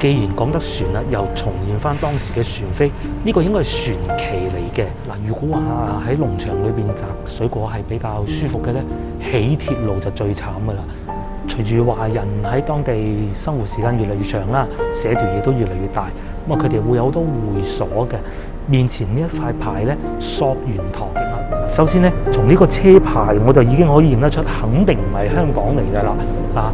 既然講得船啦，又重現翻當時嘅船飛，呢個應該係傳奇嚟嘅。嗱，如果話喺農場裏邊摘水果係比較舒服嘅呢，起鐵路就最慘噶啦。隨住華人喺當地生活時間越嚟越長啦，社團亦都越嚟越大，咁啊佢哋會有好多會所嘅。面前呢一塊牌呢，溯源堂嘅。首先呢，從呢個車牌我就已經可以認得出，肯定唔係香港嚟噶啦，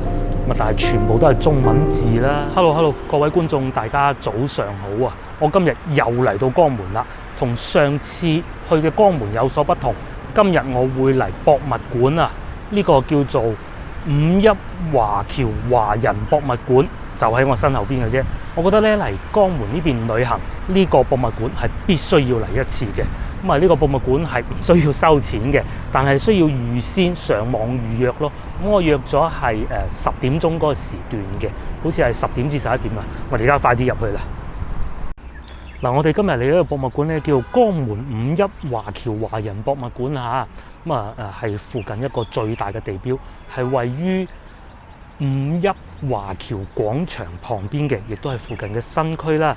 但係全部都係中文字啦。Hello， 各位觀眾，大家早上好啊！我今日又嚟到江門啦，同上次去嘅江門有所不同。今日我會嚟博物館啊，呢個叫做五邑華僑華人博物館，就喺我身後邊嘅啫。我覺得咧，嚟江門呢邊旅行，呢個博物館係必須要嚟一次嘅。咁啊，呢個博物館係唔需要收錢嘅，但係需要預先上網預約咯。咁我約咗係10點鐘嗰個時段嘅，好似係10點至11點啊。我哋而家快啲入去啦。嗱，我哋今日嚟呢個博物館咧，叫江門五邑華僑華人博物館嚇。咁啊係附近一個最大嘅地標，係位於五邑華僑廣場旁邊嘅，亦都係附近嘅新區啦。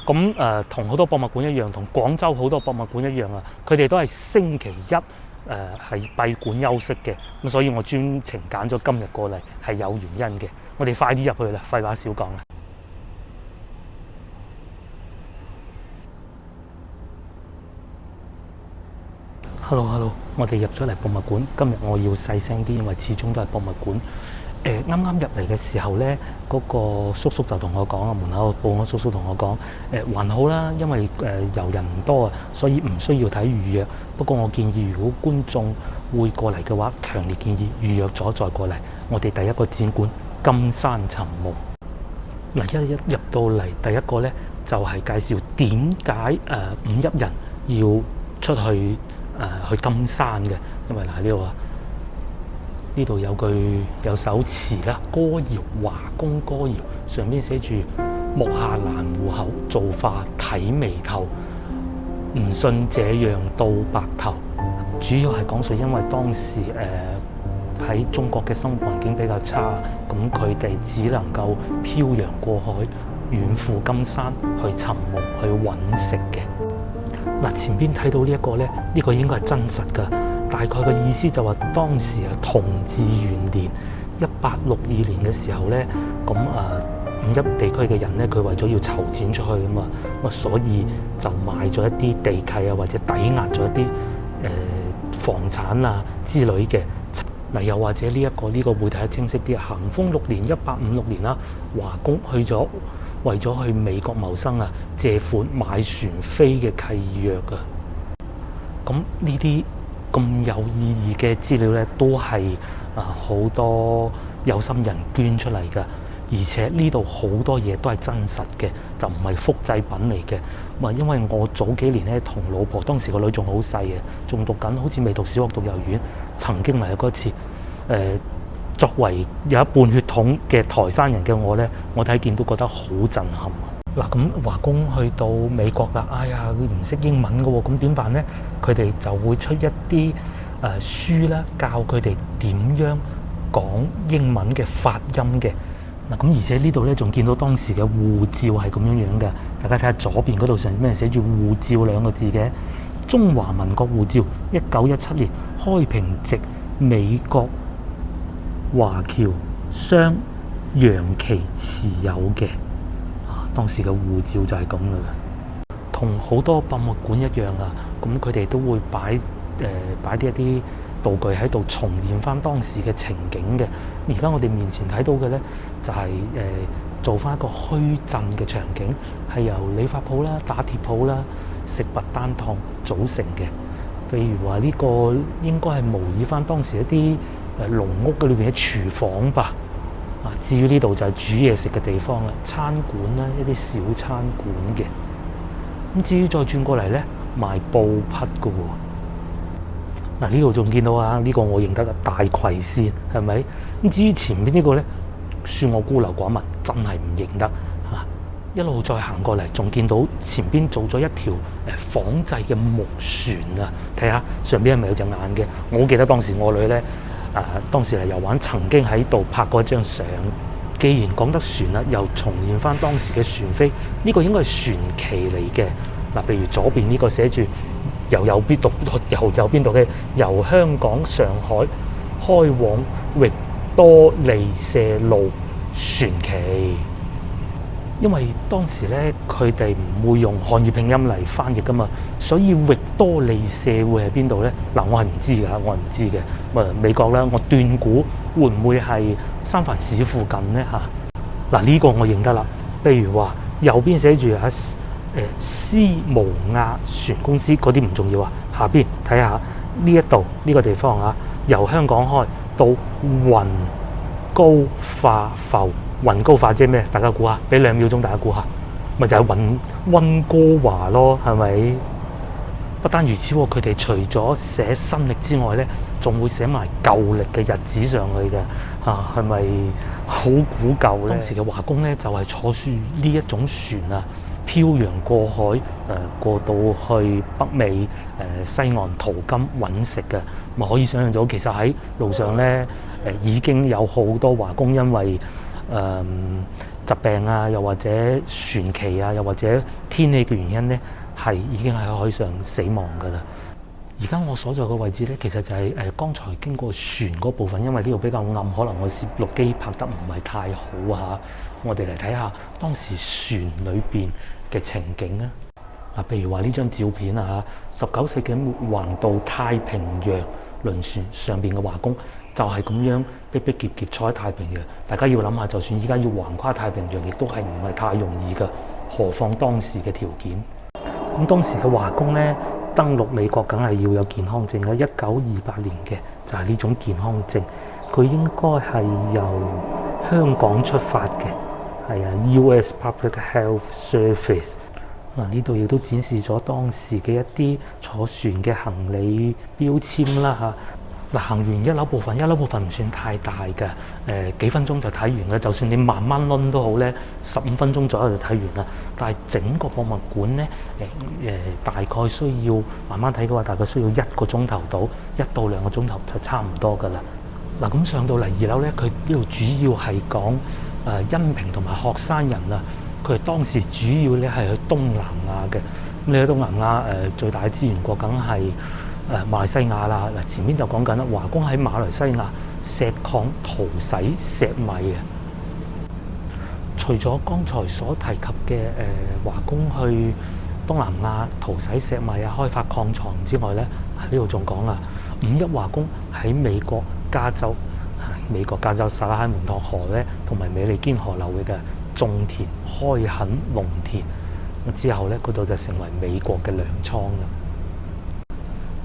咁同好多博物館一樣，同廣州好多博物館一樣啊，佢哋都係星期一係閉館休息嘅。咁所以我專程揀咗今日過嚟係有原因嘅。我哋快啲入去啦，廢話少講啦。Hello， 我哋入咗嚟博物館。今日我要細聲啲，因為始終都係博物館。啱啱入嚟嘅時候呢，嗰個叔叔就同我講啊，門口保安叔叔同我講，還好啦，因為遊人唔多啊，所以唔需要睇預約。不過我建議，如果觀眾會過嚟嘅話，強烈建議預約咗再過嚟。我哋第一個展館金山尋夢。嗱，一入到嚟，第一個呢就係介紹點解五邑人要出去去金山嘅，因為嗱呢度啊，呢度有首詞啦，歌謠華工歌謠，上邊寫住木下蘭戶口，造化睇眉頭，唔信這樣到白頭。主要係講述因為當時喺中國嘅生活環境比較差，咁佢哋只能夠漂洋過海，遠赴金山去尋夢去揾食嘅。嗱，前邊睇到呢一個咧，呢個應該係真實㗎。大概嘅意思就話當時啊，同治元年1862年嘅時候咧，咁五邑地區嘅人咧，佢為咗要籌錢出去啊嘛，咁所以就賣咗一啲地契啊，或者抵押咗一啲房產啊之類嘅。嗱，又或者呢個會睇得清晰啲。咸豐6年1856年啦，華工為咗去美國謀生啊，借款買船飛嘅契約啊。咁呢啲咁有意義嘅資料咧，都係好多有心人捐出嚟㗎。而且呢度好多嘢都係真實嘅，就唔係複製品嚟嘅。咁啊，因為我早幾年咧同老婆，當時個女仲好細嘅，仲讀緊，好似未讀小學讀幼兒園，曾經嚟過一次。作為有一半血統嘅台山人嘅我呢，我睇見都覺得好震撼。嗱，咁華工去到美國啦，哎呀，佢唔識英文嘅喎，咁點辦呢？佢哋就會出一啲書啦，教佢哋點樣講英文嘅發音嘅。嗱，咁而且呢度呢，仲見到當時嘅護照係咁樣樣嘅。大家睇下左邊嗰度上咩寫住護照兩個字嘅，中華民國護照，1917年開平籍美國華僑商楊琪持有嘅。當時嘅護照就係咁噶啦，同好多博物館一樣啊。咁佢哋都會擺啲一啲道具喺度，重現翻當時嘅情景嘅。而家我哋面前睇到嘅呢，就係做翻一個虛鎮嘅場景，係由理髮鋪啦、打鐵鋪啦、食物單檔組成嘅。譬如話呢個應該係模擬翻當時一啲農屋嘅裏邊嘅廚房吧。至於呢度就係煮嘢食嘅地方啦，餐館啦，一啲小餐館嘅。咁至於再轉過嚟咧，賣布匹嘅喎。呢度仲見到啊，呢個我認得嘅大葵扇係咪？咁至於前面呢個咧，算我孤陋寡聞，真係唔認得嚇。一路再行過嚟，仲見到前邊做咗一條仿製嘅木船啊！睇下上邊係咪有隻眼嘅？我記得當時我女咧。當時嚟遊玩，曾經喺度拍過一張相。既然講得船啦，又重現翻當時嘅船飛，呢個應該係船旗嚟嘅。嗱，譬如左邊呢個寫住由右邊度嘅由香港上海開往域多利舍路船旗。因為當時咧，佢哋唔會用漢語拼音嚟翻譯噶嘛，所以域多利舍會喺邊度咧？嗱，我係唔知㗎，我係唔知嘅。美國啦，我斷估會唔會係三藩市附近咧嚇？嗱，呢個我認得啦。譬如話右邊寫住斯無亞船公司，嗰啲唔重要啊。下邊睇下呢一度呢個地方啊，由香港開到雲高化浮。雲高化即係咩？大家估下，俾2秒鐘大家估下，咪就係溫哥華咯，係咪？不單如此，佢哋除咗寫新歷之外咧，仲會寫埋舊歷嘅日子上去嘅，係咪好古舊咧？當時嘅華工咧就係坐住呢一種船啊，漂洋過海過到去北美西岸淘金揾食嘅，咪可以想象到其實喺路上咧已經有好多華工因為疾病啊，又或者船期啊，又或者天氣嘅原因咧，係已經喺海上死亡㗎啦。而家我所在嘅位置咧，其實就係剛才經過船嗰部分，因為呢度比較暗，可能我攝錄機拍得唔係太好嚇。我哋嚟睇下當時船裏邊嘅情景啊！嗱，譬如話呢張照片啊，19世紀末橫渡太平洋輪船上邊嘅華工就係咁樣逼逼夾夾坐喺太平洋。大家要諗下，就算依家要橫跨太平洋，亦都係唔係太容易㗎，何況當時嘅條件。咁當時嘅華工咧，登陸美國梗係要有健康證啦。1928年嘅就係呢種健康證，佢應該係由香港出發嘅，係啊 US Public Health Service。嗱，呢度亦都展示咗當時嘅一啲坐船嘅行李標籤啦嚇。嗱，行完一樓部分唔算太大嘅，幾分鐘就睇完啦。就算你慢慢攆都好咧，15分鐘左右就睇完啦。但係整個博物館咧，大概需要慢慢睇嘅話，大概需要1個鐘頭到1到2個鐘頭就差唔多噶啦。嗱，咁上到嚟2樓咧，佢呢度主要係講恩平同埋學生人啊。佢當時主要咧係去東南亞嘅。咁你喺東南亞最大嘅資源國梗係馬來西亞啦。嗱，前面就講緊啦，華工喺馬來西亞石礦淘洗石米啊。除咗剛才所提及嘅華工去東南亞淘洗石米啊、開發礦床之外咧，呢度仲講啦，5·1華工喺美國加州薩拉克門托河咧同埋美利堅河流域嘅種田開墾農田，之後咧嗰度就成為美國嘅糧倉啦。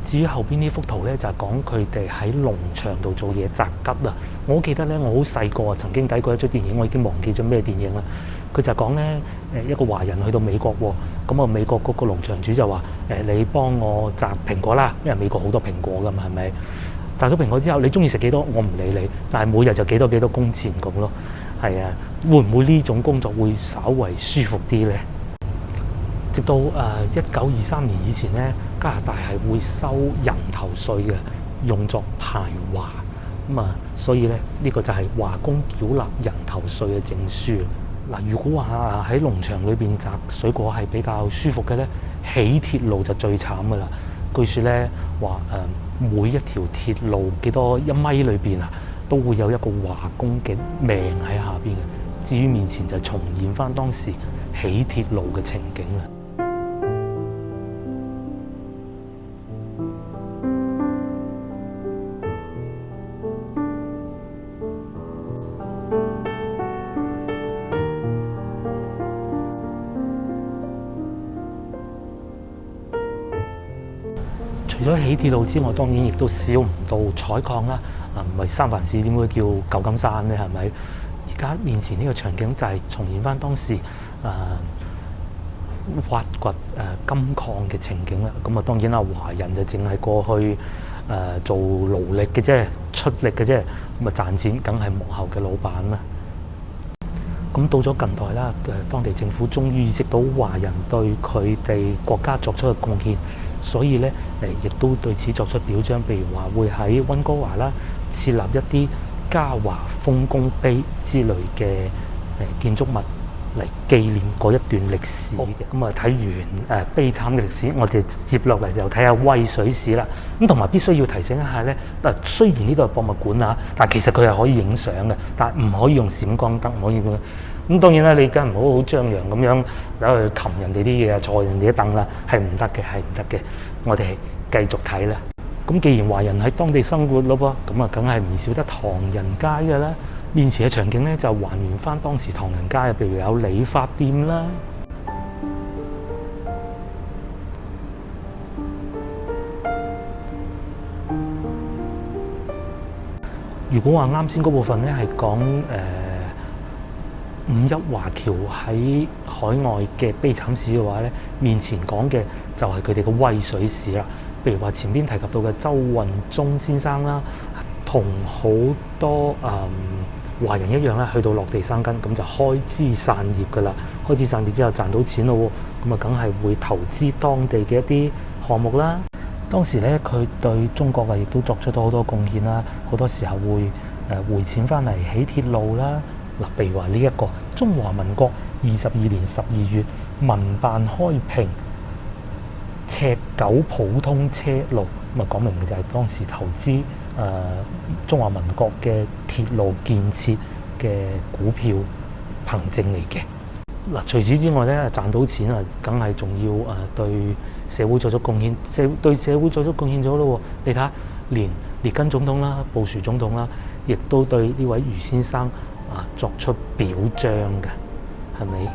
至於後邊呢幅圖咧，就係講佢哋喺農場度做嘢摘桔啊。我記得咧，我好細個啊，曾經睇過一出電影，我已經忘記咗咩電影啦。佢就講咧，一個華人去到美國喎，咁啊美國嗰個農場主就話你幫我摘蘋果啦，因為美國好多蘋果噶嘛，係咪？摘咗蘋果之後，你中意食幾多，我唔理你，但係每日就幾多工錢咁咯。係啊，會唔會呢種工作會稍為舒服啲咧？直到1923年以前咧，加拿大係會收人頭稅嘅，用作排華咁啊，所以咧呢個就係華工繳納人頭稅嘅證書。嗱，如果話喺農場裏邊摘水果係比較舒服嘅咧，起鐵路就最慘噶啦。據說咧話每一條鐵路幾多1米裏邊啊，都會有一個華工嘅命喺下邊嘅。至於面前就重現翻當時起鐵路嘅情景啦。除咗起鐵路之外，當然亦都少唔到採礦啦。唔係三藩市點會叫舊金山咧？係咪？而家面前呢個場景就係重現翻當時挖掘金礦嘅情景啦。咁啊，當然啦，華人就淨係過去做勞力嘅啫，出力嘅啫。咁啊，賺錢梗係幕後嘅老闆啦。咁到咗近代啦，當地政府終於意識到華人對佢哋國家作出嘅貢獻，所以咧亦都對此作出表彰。譬如話會喺溫哥華啦設立一啲嘉華豐功碑之類嘅建築物嚟紀念嗰一段歷史嘅。咁啊睇完悲慘嘅歷史，我哋接落嚟就睇下威水史啦。咁同埋必須要提醒一下咧，雖然呢度係博物館啊，但其實佢係可以影相嘅，但係唔可以用閃光燈，唔可以咁。咁當然啦，你梗係唔好好張揚咁樣走去擒人哋啲嘢啊，坐人哋啲凳啦，係唔得嘅，係唔得嘅。我哋係繼續睇啦。咁既然華人喺當地生活咯噃，咁啊梗係唔少得唐人街㗎啦。面前嘅場景咧就還原翻當時唐人街，譬如有理髮店啦。如果話啱先嗰部分咧係講五一華僑喺海外嘅悲慘史嘅話咧，面前講嘅就係佢哋嘅威水史啦。譬如話前邊提及到嘅周運忠先生啦，同好多華人一樣啦，去到落地生根，咁就開枝散葉噶啦。開枝散葉之後賺到錢咯，咁啊梗係會投資當地嘅一啲項目啦。當時咧，佢對中國啊亦都作出咗好多貢獻啦。好多時候會匯錢翻嚟起鐵路啦。嗱，譬如話呢一個中華民國22年12月民辦開平赤九普通車路，咁啊講明嘅就係當時投資中華民國嘅鐵路建設嘅股票憑證嚟嘅。嗱，除此之外咧，賺到錢啊，梗係仲要對社會作出貢獻，對社會作出貢獻咗咯。你睇下，連列根總統啦、布殊總統啦，亦都對呢位余先生作出表彰嘅，係咪？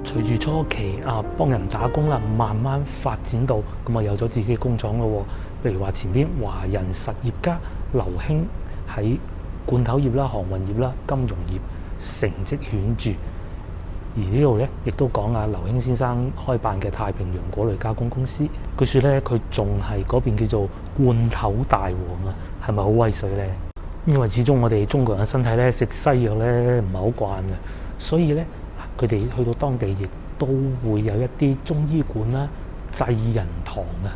隨住初期幫人打工啦，慢慢發展到咁啊有咗自己嘅工廠咯。譬如話前邊華人實業家劉興喺罐頭業啦、航運業啦、金融業成績顯著。而呢度咧亦都講劉興先生開辦嘅太平洋果類加工公司。據說咧佢仲係嗰邊叫做罐頭大王啊，係咪好威水咧？因為始終我哋中國人嘅身體咧食西藥咧唔係好慣嘅，所以咧。佢哋去到當地亦都會有一啲中醫館啦、濟仁堂啊，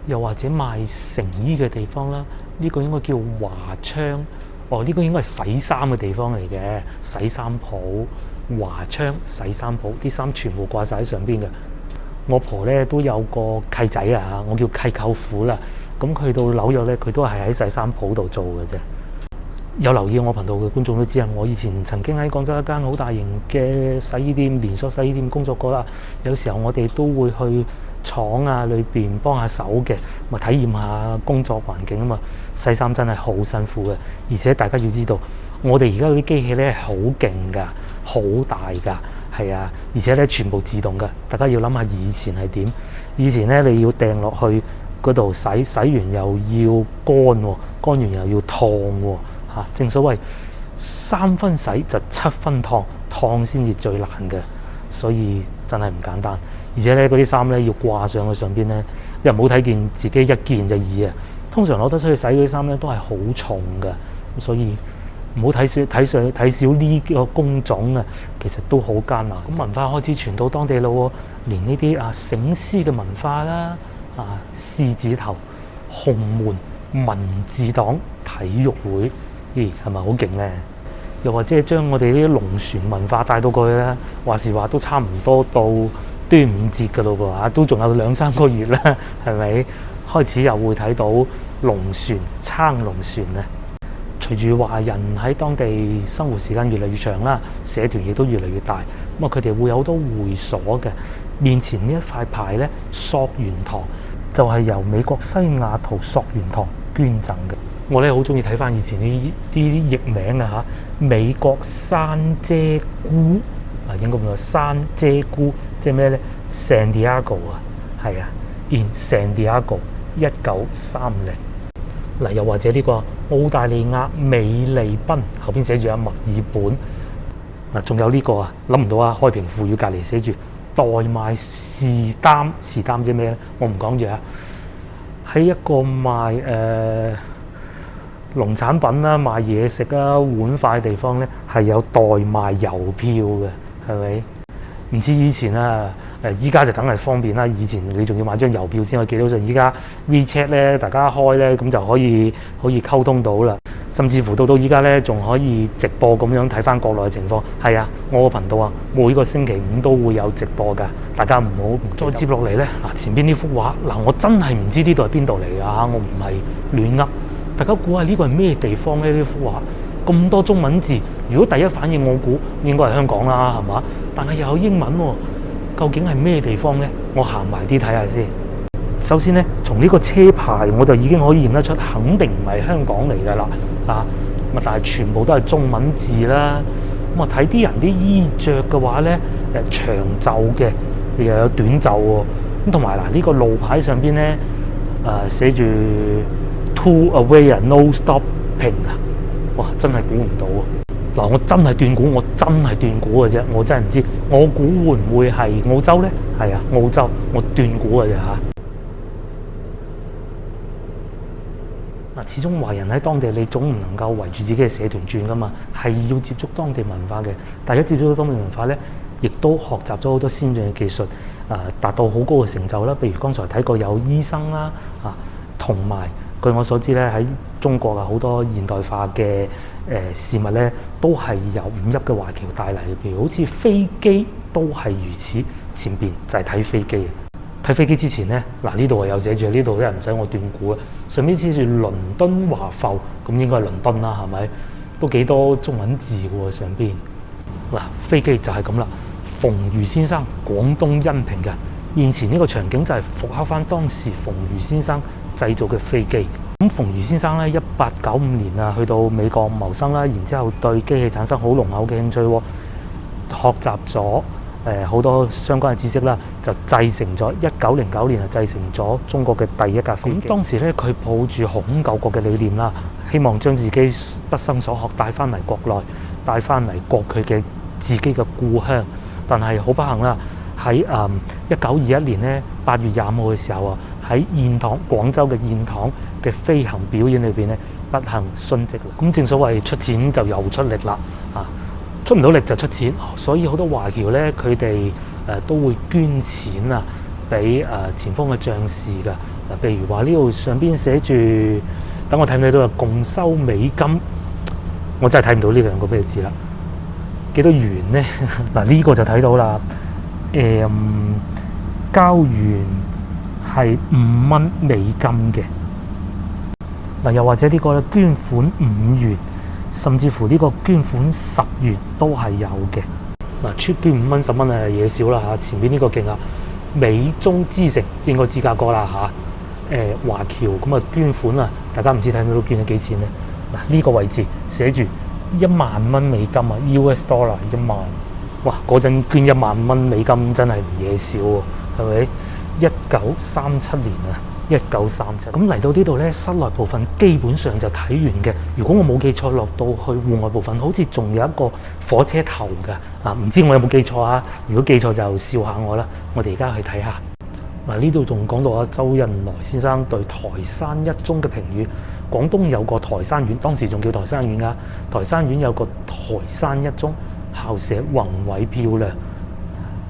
又或者賣成衣嘅地方啦。呢個應該叫華昌，呢個應該係洗衫嘅地方嚟嘅，洗衫鋪。華昌洗衫鋪，啲衫全部掛晒喺上邊嘅。我婆咧都有個契仔啊，我叫契舅父啦。咁去到紐約咧，佢都係喺洗衫鋪度做嘅啫。有留意我頻道嘅觀眾都知啊，我以前曾經喺廣州一間好大型嘅洗衣店、連鎖洗衣店工作過啦。有時候我哋都會去廠裏邊幫下手嘅，咪體驗下工作環境啊嘛。洗衫真係好辛苦嘅，而且大家要知道，我哋而家嗰啲機器咧係好勁㗎，好大㗎，係啊，而且咧全部自動㗎。大家要諗下以前係點？以前咧你要掟落去嗰度洗，洗完又要乾喎，乾完又要燙喎。正所謂3分洗就7分燙，燙先至最難嘅，所以真係唔簡單。而且咧嗰啲衫咧要掛上去上邊咧，又唔好睇見自己一件就易啊。通常攞得出去洗嗰啲衫咧都係好重嘅，所以唔好睇少呢個工種啊，其實都好艱難。咁文化開始傳到當地咯，連呢啲醒獅嘅文化啦，獅子頭、洪門、文字黨、體育會。咦，係咪好勁咧？又或者係將我哋呢啲龍船文化帶到過去咧，話時話都差唔多到端午節㗎咯喎，都仲有2-3個月啦，係咪？開始又會睇到龍船、撐龍船啊！隨住華人喺當地生活時間越嚟越長啦，社團亦都越嚟越大，咁佢哋會有好多會所嘅。面前呢一塊牌咧，溯源堂就係由美國西雅圖溯源堂捐贈嘅。我咧好中意睇翻以前呢啲譯名啊嚇，美國山姐姑應該叫山姐姑，即係咩咧 ？San Diego 係啊 ，In San Diego 1930。嗱，又或者呢個澳大利亞美利賓後邊寫住墨爾本。嗱，仲有呢個諗唔到開平富裕隔離寫住代賣士丹，士丹即係咩咧？我唔講住喺一個賣農產品啦、賣嘢食啊、碗筷地方咧，係有代賣郵票嘅，係咪？唔似以前依家就梗係方便啦。以前你仲要買張郵票先可以寄到信，依家 WeChat 咧，大家開咧咁就可以溝通到啦。甚至乎到依家咧，仲可以直播咁樣睇翻國內嘅情況。係啊，我個頻道啊，每個星期五都會有直播㗎，大家唔好再接落嚟咧。嗱，前邊呢幅畫嗱，我真係唔知呢度係邊度嚟㗎，我唔係亂噏。大家估下呢個係咩地方咧？呢幅畫咁多中文字，如果第一反應我估應該係香港啦，係嘛？但係又有英文喎，究竟係咩地方咧？我行埋啲睇下先。首先咧，從呢個車牌我就已經可以認得出，肯定唔係香港嚟㗎啦，但係全部都係中文字啦。咁啊，睇啲人啲衣着嘅話咧，長袖嘅，又有短袖喎。咁同埋嗱，呢個路牌上邊咧，寫住 Two away 啊 ，no stopping 啊！哇，真係估唔到啊！嗱，我真係斷估，我真係斷估嘅啫，我真係唔知。我估會唔會係澳洲咧？係啊，澳洲，我斷估嘅啫嚇。嗱，始終華人喺當地，你總唔能夠圍住自己嘅社團轉噶嘛，係要接觸當地文化嘅。大家接觸到當地文化咧，亦都學習咗好多先進嘅技術，達到好高嘅成就啦。譬如剛才睇過有醫生啦，同埋據我所知咧，喺中國啊好多現代化嘅事物咧，都係由五邑嘅華僑帶嚟嘅。譬如好似飛機都係如此，前邊就係睇飛機。睇飛機之前咧，嗱呢度係有寫住，呢度咧唔使我斷估啊。上面寫住倫敦華埠，咁應該係倫敦啦，係咪？都幾多中文字喎上邊。嗱，飛機就係咁啦。馮如先生，廣東恩平嘅。現前呢個場景就係復刻翻當時馮如先生製造嘅飛機。咁馮如先生咧，1895年啊，去到美國謀生啦，然之後對機器產生好濃厚嘅興趣喎，學習咗好多相關嘅知識啦，就製成咗1909年啊，製成咗中國嘅第一架飛機。咁當時咧，佢抱住航空救國嘅理念啦，希望將自己畢生所學帶翻嚟國內，帶翻嚟佢嘅自己嘅故鄉。但係好不幸啦，喺1921年咧8月25號嘅時候啊，喺廣州嘅燕塘嘅飛行表演裏邊咧，不幸殉職啦。咁正所謂出錢就又出力啦，出唔到力就出錢，所以好多華僑咧，佢哋都會捐錢啊，俾前方嘅將士㗎。嗱，譬如話呢度上邊寫住，等我睇唔睇到啊？共收美金，我真係睇唔到呢兩個咩字啦。幾多元咧？嗱，呢個就睇到啦。交完係5蚊美金嘅。嗱，又或者呢個咧，捐款5元。甚至乎呢個捐款10元都係有嘅。嗱，出捐5蚊10蚊係嘢少啦嚇。前邊呢個勁啊，美中之城應該芝加哥啦嚇。華僑咁啊捐款啊，大家唔知睇唔睇到捐咗幾錢咧？嗱，呢個位置寫住1萬蚊美金啊 ，US dollar 1萬。哇！嗰陣捐1萬蚊美金真係唔嘢少喎，係咪？1937年啊。1937咁嚟到呢度咧，室內部分基本上就睇完嘅。如果我冇記錯，落到去戶外部分，好似仲有一個火車頭㗎。唔知我有冇記錯啊？如果記錯就笑下我啦。我哋而家去睇下。嗱，呢度仲講到啊，周恩來先生對台山一中嘅評語。廣東有個台山縣，當時仲叫台山縣㗎。台山縣有個台山一中，校舍宏偉漂亮。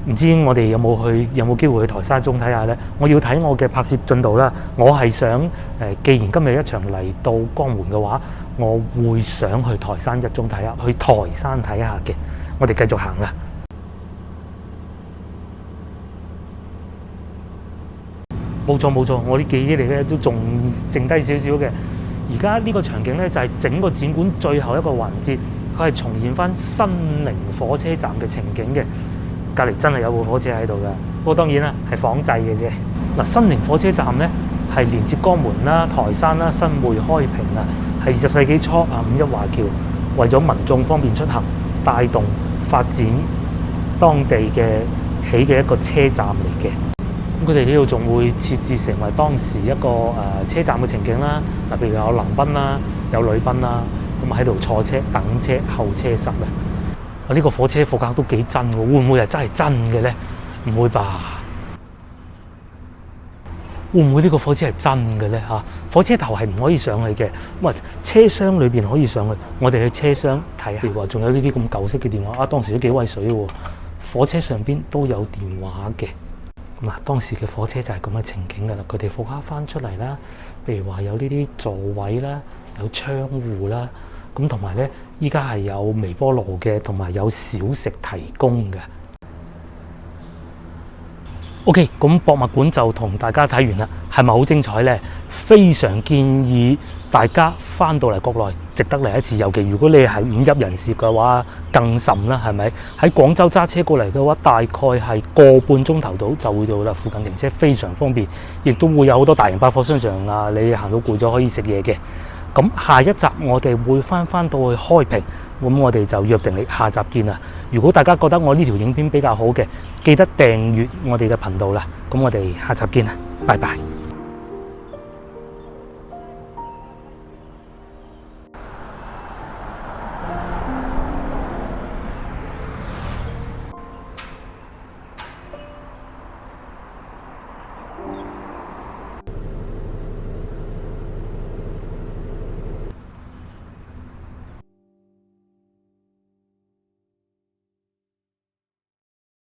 唔知我哋有冇機會去台山中睇下呢？我要睇我嘅拍攝進度啦。我係想既然今日一場嚟到江門嘅話，我會想去台山一中睇下，去台山睇下嘅。我哋繼續行啦。冇錯，我啲記憶嚟嘅都仲剩低少少嘅。而家呢個場景呢，就係整個展館最後一個環節，佢係重現翻新寧火車站嘅情景嘅。隔離真係有部火車喺度㗎，不過當然啦係仿製嘅啫。嗱，新寧火車站咧係連接江門啦、台山啦、新會、開平啊，係20世紀初五邑華僑為咗民眾方便出行，帶動發展當地嘅起嘅一個車站嚟嘅。咁佢哋呢度仲會設置成為當時一個車站嘅情景啦。嗱，譬如有男賓啦、有女賓啦，咁喺度坐車等車候車室啊。呢個火車復刻都幾真喎，會唔會係真係真嘅咧？唔會吧？會唔會呢個火車係真嘅咧？火車頭係唔可以上去嘅，咁車廂裏邊可以上去。我哋去車廂睇下。譬如話仲有呢啲咁舊式嘅電話，當時都幾威水喎。火車上邊都有電話嘅。嗱，當時嘅火車就係咁嘅情景㗎啦。佢哋復刻翻出嚟啦，譬如話有呢啲座位啦，有窗戶啦，咁同埋咧，依家係有微波爐嘅，同埋有小食提供嘅。OK， 咁博物館就同大家睇完啦，係咪好精彩呢？非常建議大家翻到嚟國內，值得嚟一次。尤其如果你係五一人士嘅話，更甚啦，係咪？喺廣州揸車過嚟嘅話，大概係個半鐘頭到就會到啦。附近停車非常方便，亦都會有好多大型百貨商場啊，你行到攰咗可以食嘢嘅。咁下一集我哋會翻到去開平，咁我哋就約定你下集見啦。如果大家覺得我呢條影片比較好嘅，記得訂閱我哋嘅頻道啦。咁我哋下集見啦，拜拜。